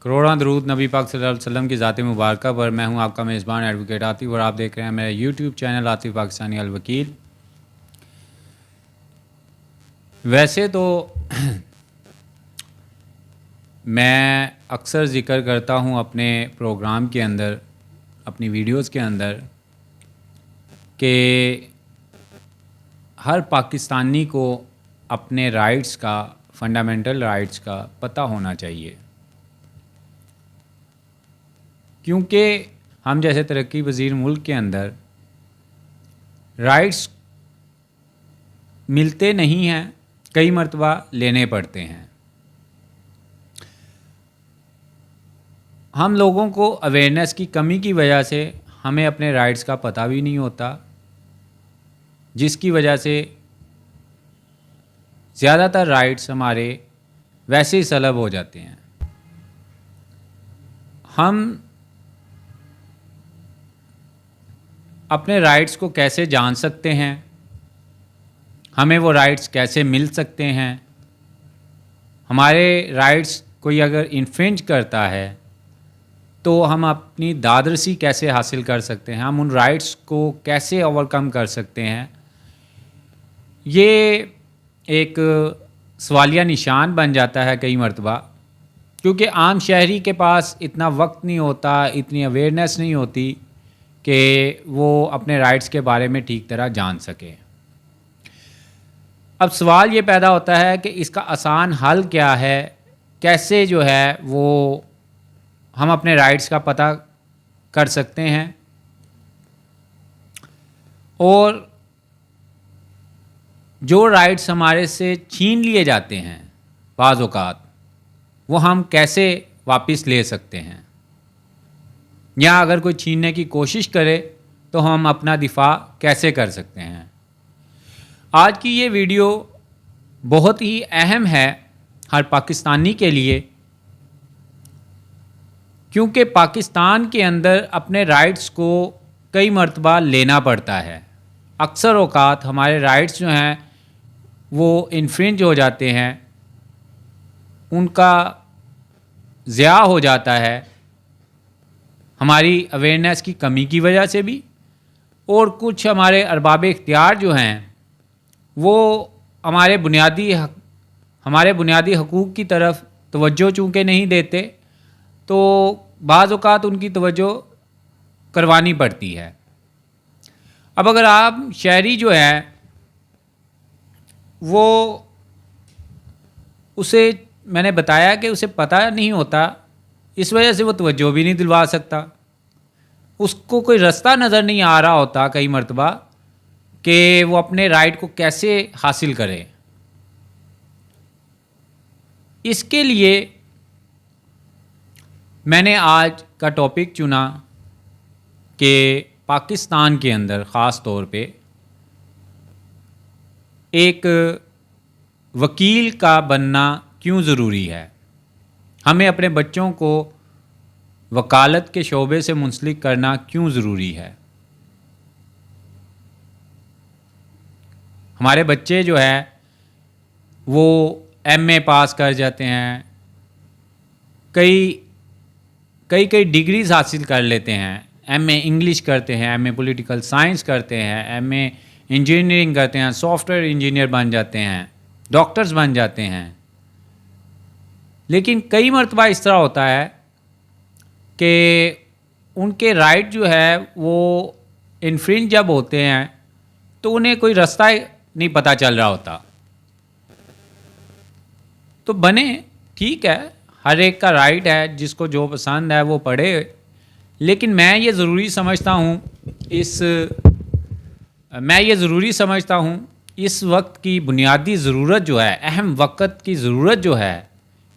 کروڑاں درود نبی پاک صلی اللہ علیہ وسلم کی ذات مبارکہ پر. میں ہوں آپ کا میزبان ایڈوکیٹ عاطف اور آپ دیکھ رہے ہیں میرا یوٹیوب چینل عاطف پاکستانی الوکیل. ویسے تو میں اکثر ذکر کرتا ہوں اپنے پروگرام کے اندر، اپنی ویڈیوز کے اندر، کہ ہر پاکستانی کو اپنے رائٹس کا، فنڈامنٹل رائٹس کا پتہ ہونا چاہیے، کیونکہ ہم جیسے ترقی پذیر ملک کے اندر رائٹس ملتے نہیں ہیں، کئی مرتبہ لینے پڑتے ہیں. ہم لوگوں کو اویئرنیس کی کمی کی وجہ سے ہمیں اپنے رائٹس کا پتہ بھی نہیں ہوتا، جس کی وجہ سے زیادہ تر رائٹس ہمارے ویسے ہی سلب ہو جاتے ہیں. ہم اپنے رائٹس کو کیسے جان سکتے ہیں؟ ہمیں وہ رائٹس کیسے مل سکتے ہیں؟ ہمارے رائٹس کوئی اگر انفرنج کرتا ہے تو ہم اپنی دادرسی کیسے حاصل کر سکتے ہیں؟ ہم ان رائٹس کو کیسے اوورکم کر سکتے ہیں؟ یہ ایک سوالیہ نشان بن جاتا ہے کئی مرتبہ، کیونکہ عام شہری کے پاس اتنا وقت نہیں ہوتا، اتنی اویئرنیس نہیں ہوتی کہ وہ اپنے رائٹس کے بارے میں ٹھیک طرح جان سکے. اب سوال یہ پیدا ہوتا ہے کہ اس کا آسان حل کیا ہے؟ کیسے جو ہے وہ ہم اپنے رائٹس کا پتہ کر سکتے ہیں اور جو رائٹس ہمارے سے چھین لیے جاتے ہیں بعض اوقات، وہ ہم کیسے واپس لے سکتے ہیں؟ یا اگر کوئی چھیننے کی کوشش کرے تو ہم اپنا دفاع کیسے کر سکتے ہیں؟ آج کی یہ ویڈیو بہت ہی اہم ہے ہر پاکستانی کے لیے، کیونکہ پاکستان کے اندر اپنے رائٹس کو کئی مرتبہ لینا پڑتا ہے. اکثر اوقات ہمارے رائٹس جو ہیں وہ انفرنج ہو جاتے ہیں، ان کا ضیاع ہو جاتا ہے ہماری اویئرنیس کی کمی کی وجہ سے بھی، اور کچھ ہمارے ارباب اختیار جو ہیں وہ ہمارے بنیادی حقوق کی طرف توجہ چونکہ نہیں دیتے تو بعض اوقات ان کی توجہ کروانی پڑتی ہے. اب اگر آپ شہری جو ہے وہ اسے میں نے بتایا کہ اسے پتہ نہیں ہوتا، اس وجہ سے وہ توجہ بھی نہیں دلوا سکتا، اس کو کوئی رستہ نظر نہیں آ رہا ہوتا کئی مرتبہ کہ وہ اپنے رائٹ کو کیسے حاصل کرے. اس کے لیے میں نے آج کا ٹاپک چنا کہ پاکستان کے اندر خاص طور پہ ایک وکیل کا بننا کیوں ضروری ہے، ہمیں اپنے بچوں کو وکالت کے شعبے سے منسلک کرنا کیوں ضروری ہے. ہمارے بچے جو ہے وہ ایم اے پاس کر جاتے ہیں، کئی ڈگریز حاصل کر لیتے ہیں، ایم اے انگلش کرتے ہیں، ایم اے پولیٹیکل سائنس کرتے ہیں، ایم اے انجینئرنگ کرتے ہیں، سافٹ ویئر انجینئر بن جاتے ہیں، ڈاکٹرز بن جاتے ہیں. لیکن کئی مرتبہ اس طرح ہوتا ہے کہ ان کے رائٹ جو ہے وہ انفرنج جب ہوتے ہیں تو انہیں کوئی رستہ نہیں پتہ چل رہا ہوتا. تو بنے ٹھیک ہے، ہر ایک کا رائٹ ہے، جس کو جو پسند ہے وہ پڑھے، لیکن میں یہ ضروری سمجھتا ہوں اس وقت کی بنیادی ضرورت جو ہے، اہم وقت کی ضرورت جو ہے،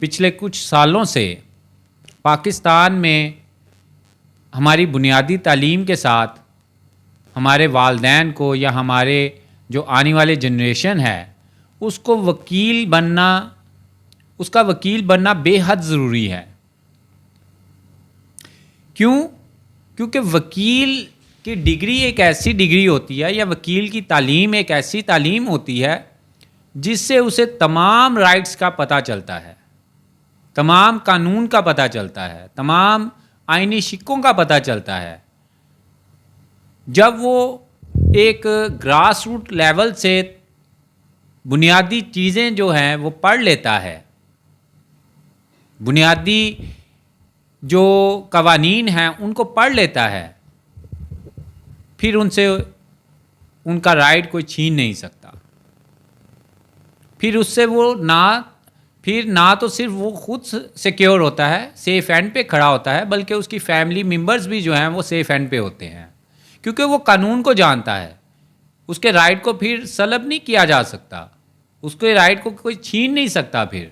پچھلے کچھ سالوں سے پاکستان میں ہماری بنیادی تعلیم کے ساتھ ہمارے والدین کو یا ہمارے جو آنے والے جنریشن ہے اس کا وکیل بننا بے حد ضروری ہے. کیونکہ وکیل کی ڈگری ایک ایسی ڈگری ہوتی ہے، یا وکیل کی تعلیم ایک ایسی تعلیم ہوتی ہے جس سے اسے تمام رائٹس کا پتہ چلتا ہے، تمام قانون کا پتہ چلتا ہے، تمام آئینی شکوں کا پتہ چلتا ہے، جب وہ ایک گراس روٹ لیول سے بنیادی چیزیں جو ہیں وہ پڑھ لیتا ہے، بنیادی جو قوانین ہیں ان کو پڑھ لیتا ہے، پھر ان سے ان کا رائٹ کوئی چھین نہیں سکتا. پھر اس سے وہ نہ تو صرف وہ خود سیکیور ہوتا ہے، سیف اینڈ پہ کھڑا ہوتا ہے، بلکہ اس کی فیملی ممبرز بھی جو ہیں وہ سیف اینڈ پہ ہوتے ہیں، کیونکہ وہ قانون کو جانتا ہے. اس کے رائٹ کو پھر سلب نہیں کیا جا سکتا، اس کے رائٹ کو کوئی چھین نہیں سکتا. پھر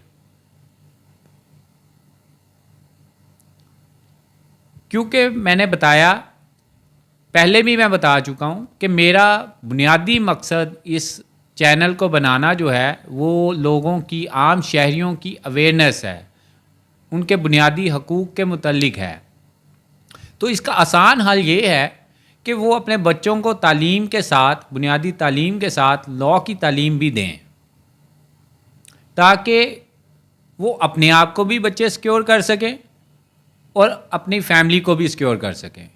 کیونکہ میں نے بتایا، پہلے بھی میں بتا چکا ہوں کہ میرا بنیادی مقصد اس چینل کو بنانا جو ہے وہ لوگوں کی، عام شہریوں کی اویئرنیس ہے، ان کے بنیادی حقوق کے متعلق ہے. تو اس کا آسان حل یہ ہے کہ وہ اپنے بچوں کو تعلیم کے ساتھ، بنیادی تعلیم کے ساتھ لاء کی تعلیم بھی دیں، تاکہ وہ اپنے آپ کو بھی بچے سیکیور کر سکیں اور اپنی فیملی کو بھی سیکیور کر سکیں.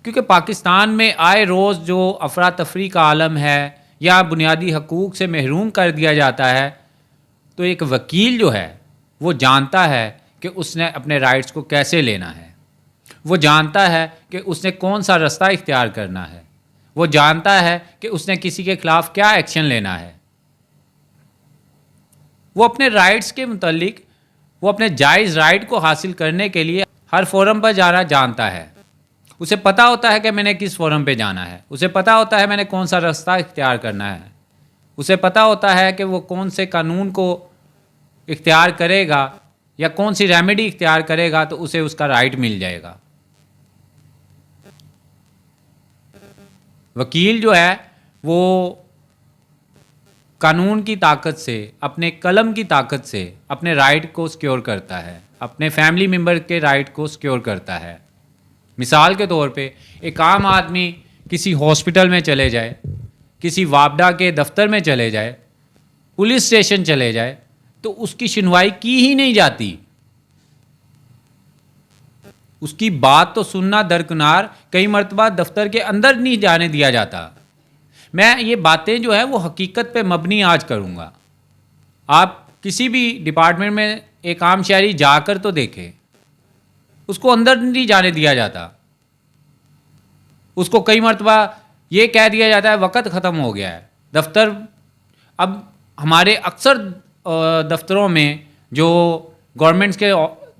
کیونکہ پاکستان میں آئے روز جو افراتفری کا عالم ہے یا بنیادی حقوق سے محروم کر دیا جاتا ہے، تو ایک وکیل جو ہے وہ جانتا ہے کہ اس نے اپنے رائٹس کو کیسے لینا ہے، وہ جانتا ہے کہ اس نے کون سا رستہ اختیار کرنا ہے، وہ جانتا ہے کہ اس نے کسی کے خلاف کیا ایکشن لینا ہے. وہ اپنے رائٹس کے متعلق، وہ اپنے جائز رائٹ کو حاصل کرنے کے لیے ہر فورم پر جانا جانتا ہے. اسے پتہ ہوتا ہے کہ میں نے کس فورم پہ جانا ہے، اسے پتہ ہوتا ہے میں نے کون سا رستہ اختیار کرنا ہے، اسے پتہ ہوتا ہے کہ وہ کون سے قانون کو اختیار کرے گا یا کون سی ریمیڈی اختیار کرے گا تو اسے اس کا رائٹ مل جائے گا. وکیل جو ہے وہ قانون کی طاقت سے، اپنے قلم کی طاقت سے اپنے رائٹ کو سیکیور کرتا ہے، اپنے فیملی ممبر کے رائٹ کو سیکیور کرتا ہے. مثال کے طور پہ ایک عام آدمی کسی ہاسپٹل میں چلے جائے، کسی وابڈا کے دفتر میں چلے جائے، پولیس اسٹیشن چلے جائے، تو اس کی سنوائی کی ہی نہیں جاتی. اس کی بات تو سننا درکنار، کئی مرتبہ دفتر کے اندر نہیں جانے دیا جاتا. میں یہ باتیں جو ہے وہ حقیقت پہ مبنی آج کروں گا. آپ کسی بھی ڈپارٹمنٹ میں ایک عام شہری جا کر تو دیکھیں، اس کو اندر نہیں جانے دیا جاتا. اس کو کئی مرتبہ یہ کہہ دیا جاتا ہے وقت ختم ہو گیا ہے. دفتر، اب ہمارے اکثر دفتروں میں جو گورنمنٹس کے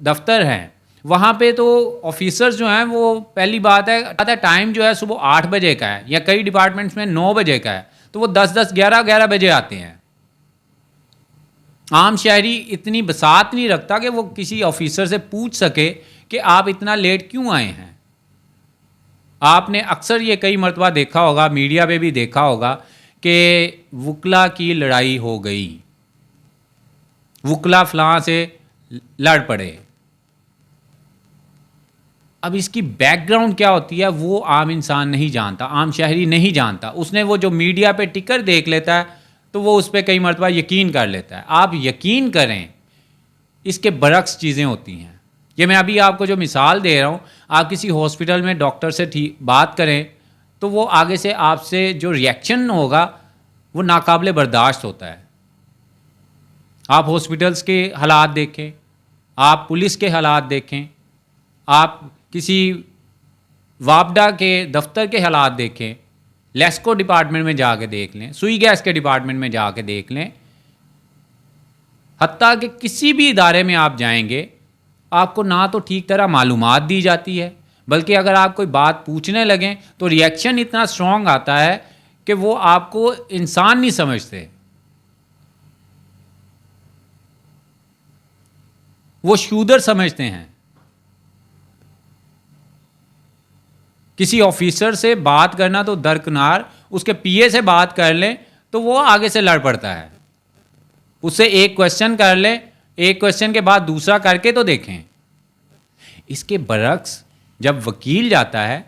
دفتر ہیں وہاں پہ تو آفیسرز جو ہیں وہ پہلی بات ہے ٹائم جو ہے صبح 8 بجے کا ہے، یا کئی ڈپارٹمنٹس میں 9 بجے کا ہے، تو وہ 11 بجے آتے ہیں. عام شہری اتنی بساط نہیں رکھتا کہ وہ کسی آفیسر سے پوچھ سکے کہ آپ اتنا لیٹ کیوں آئے ہیں. آپ نے اکثر یہ کئی مرتبہ دیکھا ہوگا، میڈیا پہ بھی دیکھا ہوگا کہ وکلا کی لڑائی ہو گئی، وکلا فلاں سے لڑ پڑے. اب اس کی بیک گراؤنڈ کیا ہوتی ہے وہ عام انسان نہیں جانتا، عام شہری نہیں جانتا. اس نے وہ جو میڈیا پہ ٹکر دیکھ لیتا ہے تو وہ اس پہ کئی مرتبہ یقین کر لیتا ہے. آپ یقین کریں، اس کے برعکس چیزیں ہوتی ہیں. یہ میں ابھی آپ کو جو مثال دے رہا ہوں، آپ کسی ہاسپٹل میں ڈاکٹر سے بات کریں تو وہ آگے سے آپ سے جو ریئیکشن ہوگا وہ ناقابل برداشت ہوتا ہے. آپ ہاسپٹلس کے حالات دیکھیں، آپ پولیس کے حالات دیکھیں، آپ کسی وابڈا کے دفتر کے حالات دیکھیں، لیسکو ڈپارٹمنٹ میں جا کے دیکھ لیں، سوئی گیس کے ڈپارٹمنٹ میں جا کے دیکھ لیں، حتیٰ کہ کسی بھی ادارے میں آپ جائیں گے آپ کو نہ تو ٹھیک طرح معلومات دی جاتی ہے، بلکہ اگر آپ کوئی بات پوچھنے لگیں تو ریئیکشن اتنا اسٹرانگ آتا ہے کہ وہ آپ کو انسان نہیں سمجھتے، وہ شودر سمجھتے ہیں. کسی آفیسر سے بات کرنا تو درکنار، اس کے پی اے سے بات کر لیں تو وہ آگے سے لڑ پڑتا ہے. اس سے ایک کوشچن کر لیں، ایک کوشچن کے بعد دوسرا کر کے تو دیکھیں. اس کے برعکس جب وکیل جاتا ہے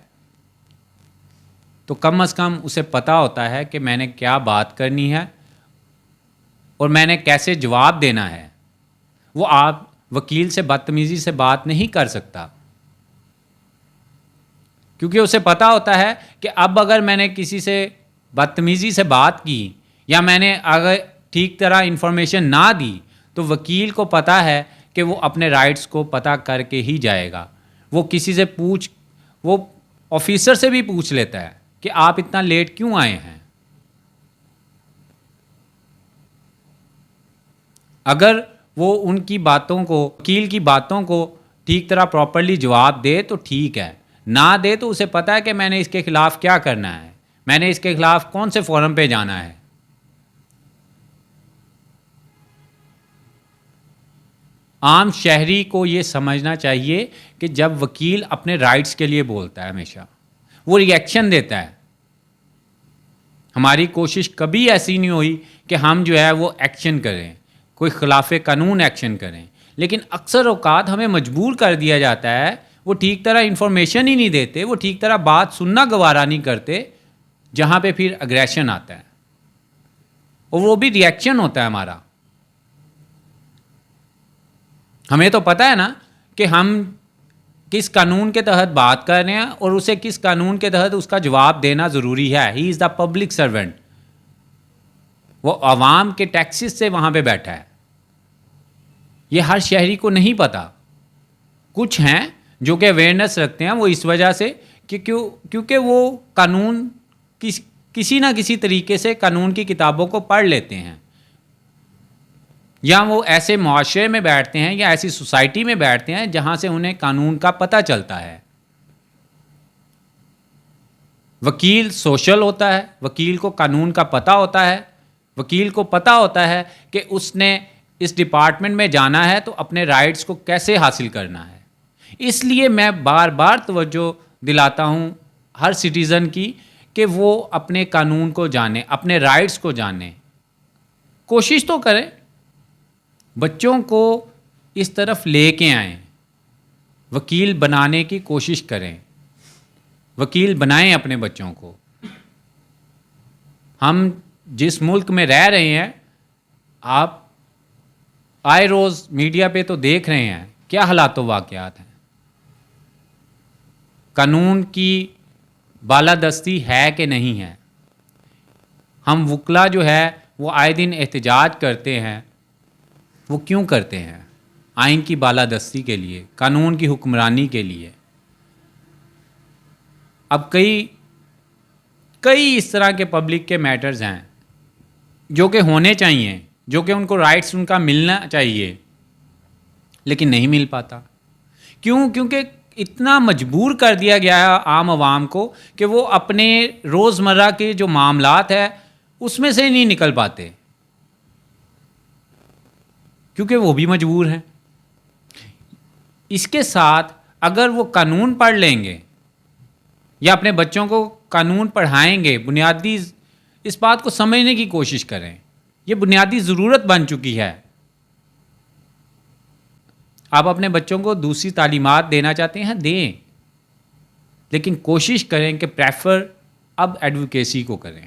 تو کم از کم اسے پتہ ہوتا ہے کہ میں نے کیا بات کرنی ہے اور میں نے کیسے جواب دینا ہے. وہ وکیل سے بدتمیزی سے بات نہیں کر سکتا، کیونکہ اسے پتہ ہوتا ہے کہ اب اگر میں نے کسی سے بدتمیزی سے بات کی یا میں نے اگر ٹھیک طرح انفارمیشن نہ دی تو وکیل کو پتہ ہے کہ وہ اپنے رائٹس کو پتہ کر کے ہی جائے گا. وہ کسی سے وہ آفیسر سے بھی پوچھ لیتا ہے کہ آپ اتنا لیٹ کیوں آئے ہیں. اگر وہ ان کی باتوں کو، وکیل کی باتوں کو ٹھیک طرح پراپرلی جواب دے تو ٹھیک ہے، نہ دے تو اسے پتہ ہے کہ میں نے اس کے خلاف کیا کرنا ہے، میں نے اس کے خلاف کون سے فورم پہ جانا ہے. عام شہری کو یہ سمجھنا چاہیے کہ جب وکیل اپنے رائٹس کے لیے بولتا ہے ہمیشہ وہ ری ایکشن دیتا ہے. ہماری کوشش کبھی ایسی نہیں ہوئی کہ ہم جو ہے وہ ایکشن کریں، کوئی خلاف قانون ایکشن کریں، لیکن اکثر اوقات ہمیں مجبور کر دیا جاتا ہے. وہ ٹھیک طرح انفارمیشن ہی نہیں دیتے، وہ ٹھیک طرح بات سننا گوارا نہیں کرتے، جہاں پہ پھر اگریشن آتا ہے اور وہ بھی ری ایکشن ہوتا ہے ہمارا. ہمیں تو پتہ ہے نا کہ ہم کس قانون کے تحت بات کر رہے ہیں اور اسے کس قانون کے تحت اس کا جواب دینا ضروری ہے. ہی از دا پبلک سرونٹ. وہ عوام کے ٹیکسز سے وہاں پہ بیٹھا ہے. یہ ہر شہری کو نہیں پتہ. کچھ ہیں جو کہ اویئرنیس رکھتے ہیں، وہ اس وجہ سے کہ کیونکہ وہ قانون کسی نہ کسی طریقے سے قانون کی کتابوں کو پڑھ لیتے ہیں، یا وہ ایسے معاشرے میں بیٹھتے ہیں یا ایسی سوسائٹی میں بیٹھتے ہیں جہاں سے انہیں قانون کا پتہ چلتا ہے. وکیل سوشل ہوتا ہے، وکیل کو قانون کا پتہ ہوتا ہے، وکیل کو پتہ ہوتا ہے کہ اس نے اس ڈپارٹمنٹ میں جانا ہے تو اپنے رائٹس کو کیسے حاصل کرنا ہے. اس لیے میں بار بار توجہ دلاتا ہوں ہر سٹیزن کی کہ وہ اپنے قانون کو جانیں، اپنے رائٹس کو جانیں. کوشش تو کریں، بچوں کو اس طرف لے کے آئیں، وکیل بنانے کی کوشش کریں، وکیل بنائیں اپنے بچوں کو. ہم جس ملک میں رہ رہے ہیں، آپ آئے روز میڈیا پہ تو دیکھ رہے ہیں کیا حالات و واقعات ہیں. قانون کی بالادستی ہے کہ نہیں ہے. ہم وکلا جو ہے وہ آئے دن احتجاج کرتے ہیں. وہ کیوں کرتے ہیں؟ آئین کی بالادستی کے لیے، قانون کی حکمرانی کے لیے. اب کئی اس طرح کے پبلک کے میٹرز ہیں جو کہ ہونے چاہیے، جو کہ ان کو رائٹس ان کا ملنا چاہیے، لیکن نہیں مل پاتا. کیوں؟ کیونکہ اتنا مجبور کر دیا گیا ہے عام عوام کو کہ وہ اپنے روزمرہ کے جو معاملات ہیں اس میں سے نہیں نکل پاتے، کیونکہ وہ بھی مجبور ہیں. اس کے ساتھ اگر وہ قانون پڑھ لیں گے یا اپنے بچوں کو قانون پڑھائیں گے، بنیادی اس بات کو سمجھنے کی کوشش کریں. یہ بنیادی ضرورت بن چکی ہے. آپ اپنے بچوں کو دوسری تعلیمات دینا چاہتے ہیں، دیں، لیکن کوشش کریں کہ پریفر اب ایڈوکیسی کو کریں.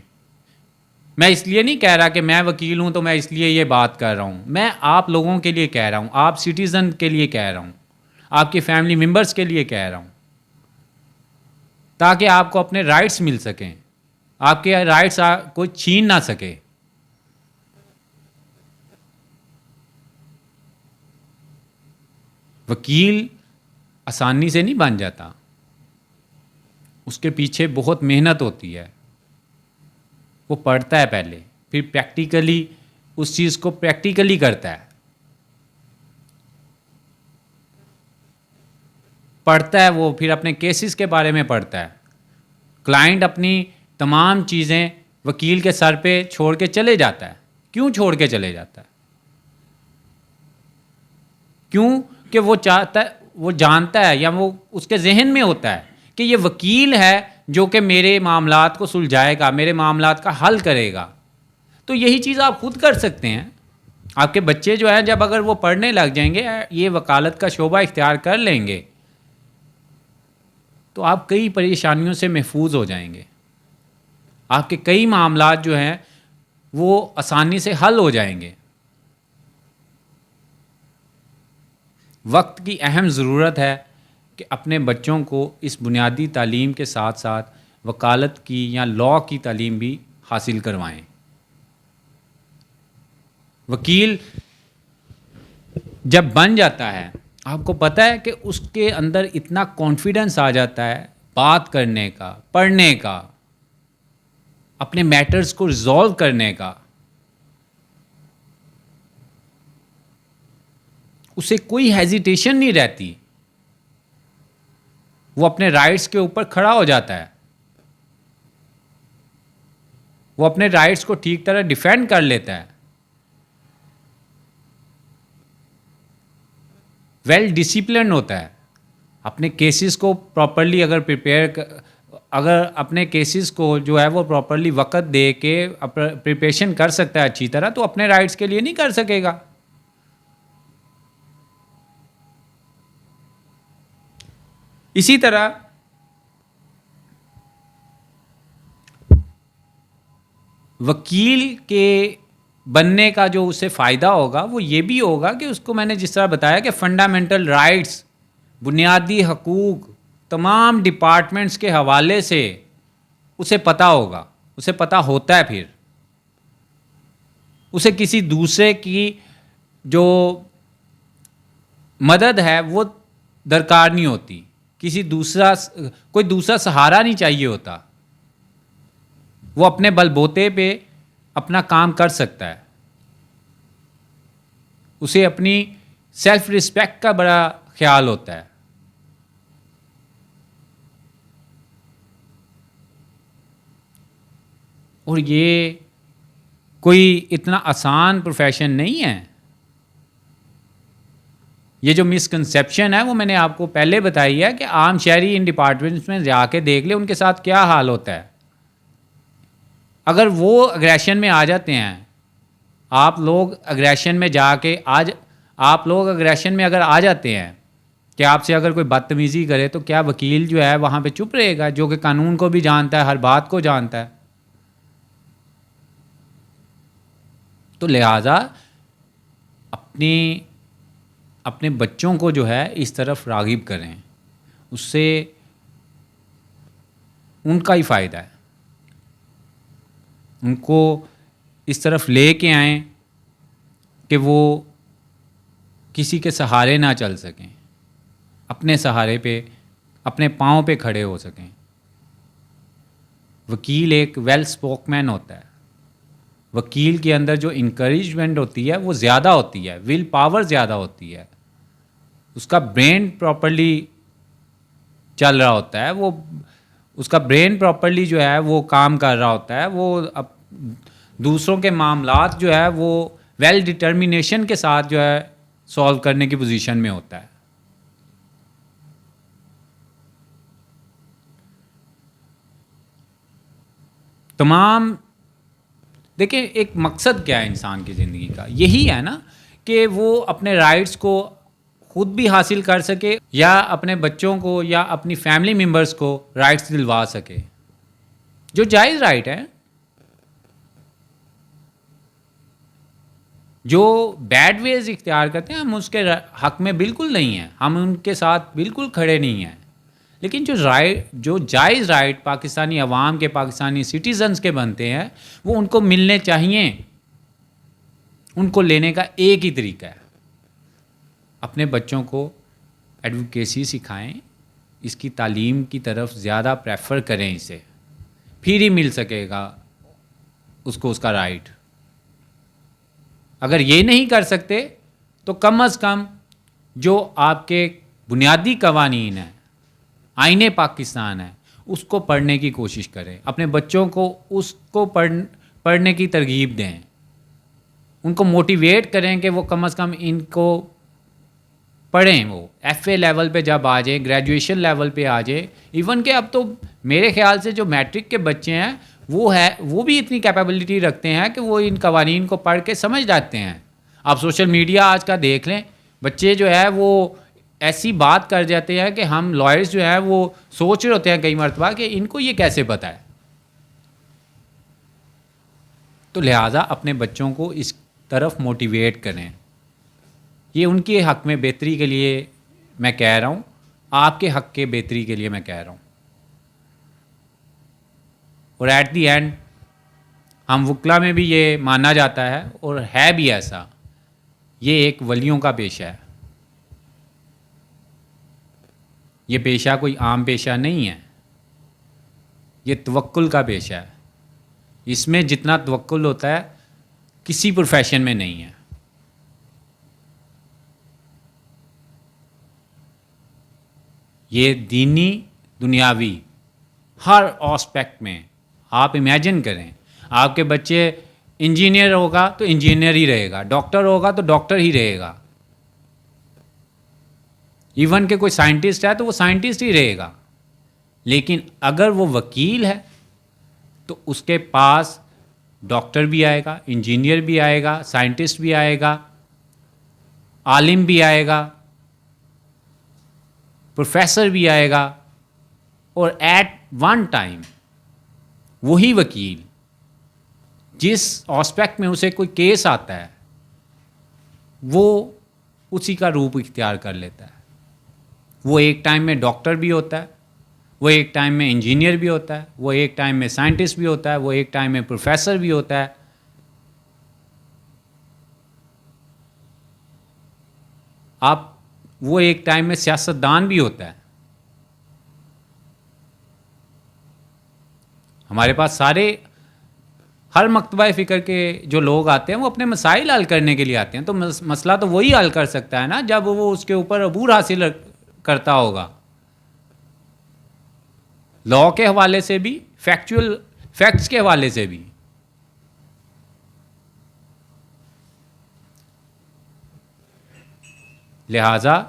میں اس لیے نہیں کہہ رہا کہ میں وکیل ہوں تو میں اس لیے یہ بات کر رہا ہوں. میں آپ لوگوں کے لیے کہہ رہا ہوں، آپ سٹیزن کے لیے کہہ رہا ہوں، آپ کے فیملی ممبرس کے لیے کہہ رہا ہوں، تاکہ آپ کو اپنے رائٹس مل سکیں، آپ کے رائٹس کوئی چھین نہ سکے. وکیل آسانی سے نہیں بن جاتا، اس کے پیچھے بہت محنت ہوتی ہے. وہ پڑھتا ہے پہلے، پھر پریکٹیکلی اس چیز کو پریکٹیکلی کرتا ہے. پڑھتا ہے وہ، پھر اپنے کیسز کے بارے میں پڑھتا ہے. کلائنٹ اپنی تمام چیزیں وکیل کے سر پہ چھوڑ کے چلے جاتا ہے. کیوں چھوڑ کے چلے جاتا ہے؟ کیوں کہ وہ چاہتا ہے، وہ جانتا ہے یا وہ اس کے ذہن میں ہوتا ہے کہ یہ وکیل ہے جو کہ میرے معاملات کو سلجھائے گا، میرے معاملات کا حل کرے گا. تو یہی چیز آپ خود کر سکتے ہیں. آپ کے بچے جو ہیں جب اگر وہ پڑھنے لگ جائیں گے، یہ وکالت کا شعبہ اختیار کر لیں گے، تو آپ کئی پریشانیوں سے محفوظ ہو جائیں گے. آپ کے کئی معاملات جو ہیں وہ آسانی سے حل ہو جائیں گے. وقت کی اہم ضرورت ہے کہ اپنے بچوں کو اس بنیادی تعلیم کے ساتھ ساتھ وکالت کی یا لاء کی تعلیم بھی حاصل کروائیں. وکیل جب بن جاتا ہے آپ کو پتہ ہے کہ اس کے اندر اتنا کانفیڈنس آ جاتا ہے بات کرنے کا، پڑھنے کا، اپنے میٹرز کو ریزالو کرنے کا. اسے کوئی ہیزیٹیشن نہیں رہتی، وہ اپنے رائٹس کے اوپر کھڑا ہو جاتا ہے، وہ اپنے رائٹس کو ٹھیک طرح ڈیفینڈ کر لیتا ہے. ویل ڈسپلن ہوتا ہے، اپنے کیسز کو پراپرلی اگر اپنے کیسز کو جو ہے وہ پراپرلی وقت دے کے پریپریشن کر سکتا ہے اچھی طرح، تو اپنے رائٹس کے لیے نہیں کر سکے گا. اسی طرح وکیل کے بننے کا جو اسے فائدہ ہوگا وہ یہ بھی ہوگا کہ اس کو میں نے جس طرح بتایا کہ فنڈامنٹل رائٹس، بنیادی حقوق تمام ڈپارٹمنٹس کے حوالے سے اسے پتہ ہوگا، اسے پتہ ہوتا ہے. پھر اسے کسی دوسرے کی جو مدد ہے وہ درکار نہیں ہوتی، کوئی دوسرا سہارا نہیں چاہیے ہوتا. وہ اپنے بل بوتے پہ اپنا کام کر سکتا ہے. اسے اپنی سیلف رسپیکٹ کا بڑا خیال ہوتا ہے. اور یہ کوئی اتنا آسان پروفیشن نہیں ہے. یہ جو مسکنسیپشن ہے وہ میں نے آپ کو پہلے بتائی ہے کہ عام شہری ان ڈپارٹمنٹس میں جا کے دیکھ لے ان کے ساتھ کیا حال ہوتا ہے. اگر وہ اگریشن میں آ جاتے ہیں، آپ لوگ اگریشن میں اگر آ جاتے ہیں کہ آپ سے اگر کوئی بدتمیزی کرے تو کیا وکیل جو ہے وہاں پہ چپ رہے گا، جو کہ قانون کو بھی جانتا ہے، ہر بات کو جانتا ہے؟ تو لہٰذا اپنے بچوں کو جو ہے اس طرف راغب کریں، اس سے ان کا ہی فائدہ ہے. ان کو اس طرف لے کے آئیں کہ وہ کسی کے سہارے نہ چل سکیں، اپنے سہارے پہ، اپنے پاؤں پہ کھڑے ہو سکیں. وکیل ایک ویل اسپوک مین ہوتا ہے. وکیل کے اندر جو انکریجمنٹ ہوتی ہے وہ زیادہ ہوتی ہے، ول پاور زیادہ ہوتی ہے. اس کا برین پراپرلی چل رہا ہوتا ہے، اس کا برین پراپرلی جو ہے وہ کام کر رہا ہوتا ہے. وہ دوسروں کے معاملات جو ہے وہ ویل ڈٹرمینیشن کے ساتھ جو ہے سولو کرنے کی پوزیشن میں ہوتا ہے. دیکھیں ایک مقصد کیا ہے انسان کی زندگی کا، یہی ہے نا کہ وہ اپنے رائٹس کو خود بھی حاصل کر سکے یا اپنے بچوں کو یا اپنی فیملی ممبرس کو رائٹس دلوا سکے جو جائز رائٹ ہے. جو بیڈ ویز اختیار کرتے ہیں ہم اس کے حق میں بالکل نہیں ہیں، ہم ان کے ساتھ بالکل کھڑے نہیں ہیں. لیکن جو جائز رائٹ پاکستانی عوام کے، پاکستانی سٹیزنز کے بنتے ہیں وہ ان کو ملنے چاہیے. ان کو لینے کا ایک ہی طریقہ ہے، اپنے بچوں کو ایڈوکیسی سکھائیں، اس کی تعلیم کی طرف زیادہ پریفر کریں، اسے پھر ہی مل سکے گا اس کو اس کا رائٹ. اگر یہ نہیں کر سکتے تو کم از کم جو آپ کے بنیادی قوانین ہیں، آئین پاکستان ہے، اس کو پڑھنے کی کوشش کریں. اپنے بچوں کو اس کو پڑھنے کی ترغیب دیں، ان کو موٹیویٹ کریں کہ وہ کم از کم ان کو پڑھیں. وہ ایف اے لیول پہ جب آ جائیں، گریجویشن لیول پہ آ جائیں، ایون کہ اب تو میرے خیال سے جو میٹرک کے بچے ہیں وہ بھی اتنی کیپیبلٹی رکھتے ہیں کہ وہ ان قوانین کو پڑھ کے سمجھ جاتے ہیں. آپ سوشل میڈیا آج کا دیکھ لیں، بچے جو ہے وہ ایسی بات کر جاتے ہیں کہ ہم لائرز جو ہیں وہ سوچ رہے ہوتے ہیں کئی مرتبہ کہ ان کو یہ کیسے پتہ ہے. تو لہٰذا اپنے بچوں کو اس طرف موٹیویٹ کریں. یہ ان کے حق میں بہتری کے لیے میں کہہ رہا ہوں، آپ کے حق کے بہتری کے لیے میں کہہ رہا ہوں. اور ایٹ دی اینڈ ہم وکلا میں بھی یہ مانا جاتا ہے اور ہے بھی ایسا، یہ ایک ولیوں کا پیشہ ہے. یہ پیشہ کوئی عام پیشہ نہیں ہے، یہ توکل کا پیشہ ہے. اس میں جتنا توکل ہوتا ہے کسی پروفیشن میں نہیں ہے. یہ دینی دنیاوی ہر آسپیکٹ میں. آپ امیجن کریں، آپ کے بچے انجینئر ہوگا تو انجینئر ہی رہے گا، ڈاکٹر ہوگا تو ڈاکٹر ہی رہے گا، ایون کہ کوئی سائنٹسٹ ہے تو وہ سائنٹسٹ ہی رہے گا. لیکن اگر وہ وکیل ہے تو اس کے پاس ڈاکٹر بھی آئے گا، انجینئر بھی آئے گا، سائنٹسٹ بھی آئے گا، عالم بھی آئے گا، پروفیسر بھی آئے گا. اور ایٹ ون ٹائم وہی وکیل جس آسپیکٹ میں اسے کوئی کیس آتا ہے وہ اسی کا روپ اختیار کر لیتا ہے. وہ ایک ٹائم میں ڈاکٹر بھی ہوتا ہے، وہ ایک ٹائم میں انجینئر بھی ہوتا ہے، وہ ایک ٹائم میں سائنٹسٹ بھی ہوتا ہے، وہ ایک ٹائم میں پروفیسر بھی ہوتا ہے. وہ ایک ٹائم میں سیاستدان بھی ہوتا ہے. ہمارے پاس ہر مکتبہ فکر کے جو لوگ آتے ہیں وہ اپنے مسائل حل کرنے کے لیے آتے ہیں. تو مسئلہ تو وہی حل کر سکتا ہے نا جب وہ اس کے اوپر عبور حاصل کرتا ہوگا، لاء کے حوالے سے بھی، فیکٹس کے حوالے سے بھی. لہٰذا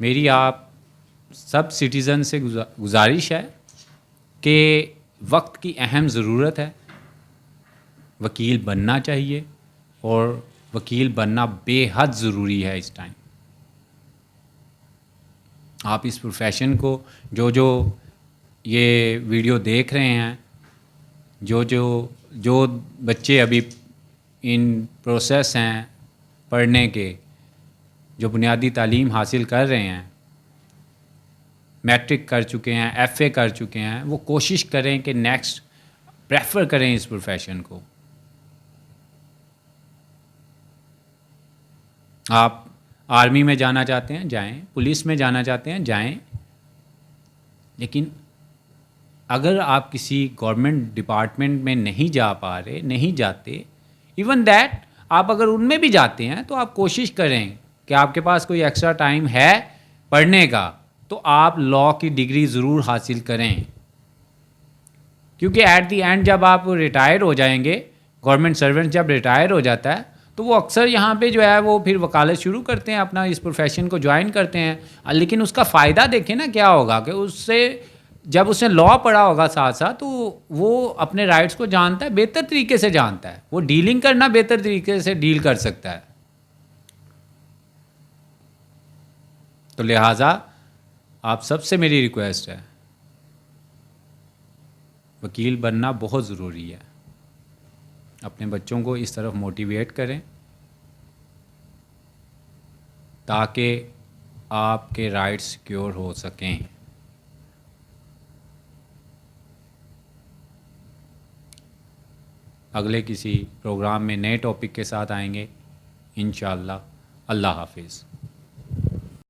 میری آپ سب سٹیزن سے گزارش ہے کہ وقت کی اہم ضرورت ہے، وکیل بننا چاہیے اور وکیل بننا بے حد ضروری ہے اس ٹائم. آپ اس پروفیشن کو جو یہ ویڈیو دیکھ رہے ہیں، جو بچے ابھی ان پروسیس ہیں پڑھنے کے، جو بنیادی تعلیم حاصل کر رہے ہیں، میٹرک کر چکے ہیں، ایف اے کر چکے ہیں، وہ کوشش کریں کہ نیکسٹ پریفر کریں اس پروفیشن کو. آپ آرمی میں جانا چاہتے ہیں جائیں، پولیس میں جانا چاہتے ہیں جائیں. لیکن اگر آپ کسی گورنمنٹ ڈپارٹمنٹ میں نہیں جا پا رہے، نہیں جاتے، ایون دیٹ آپ اگر ان میں بھی جاتے ہیں تو آپ کوشش کریں کہ آپ کے پاس کوئی ایکسٹرا ٹائم ہے پڑھنے کا تو آپ لاء کی ڈگری ضرور حاصل کریں. کیونکہ ایٹ دی اینڈ جب آپ ریٹائر ہو جائیں گے، گورنمنٹ سرونٹ جب ریٹائر ہو جاتا ہے تو وہ اکثر یہاں پہ جو ہے وہ پھر وکالت شروع کرتے ہیں، اپنا اس پروفیشن کو جوائن کرتے ہیں. لیکن اس کا فائدہ دیکھیں نا کیا ہوگا کہ اس سے جب اس نے لاء پڑھا ہوگا ساتھ ساتھ تو وہ اپنے رائٹس کو جانتا ہے، بہتر طریقے سے جانتا ہے، وہ ڈیلنگ کرنا بہتر طریقے سے ڈیل کر سکتا ہے. تو لہٰذا آپ سب سے میری ریکویسٹ ہے، وکیل بننا بہت ضروری ہے. اپنے بچوں کو اس طرف موٹیویٹ کریں تاکہ آپ کے رائٹس سیکیور ہو سکیں. اگلے کسی پروگرام میں نئے ٹاپک کے ساتھ آئیں گے انشاءاللہ. اللہ حافظ.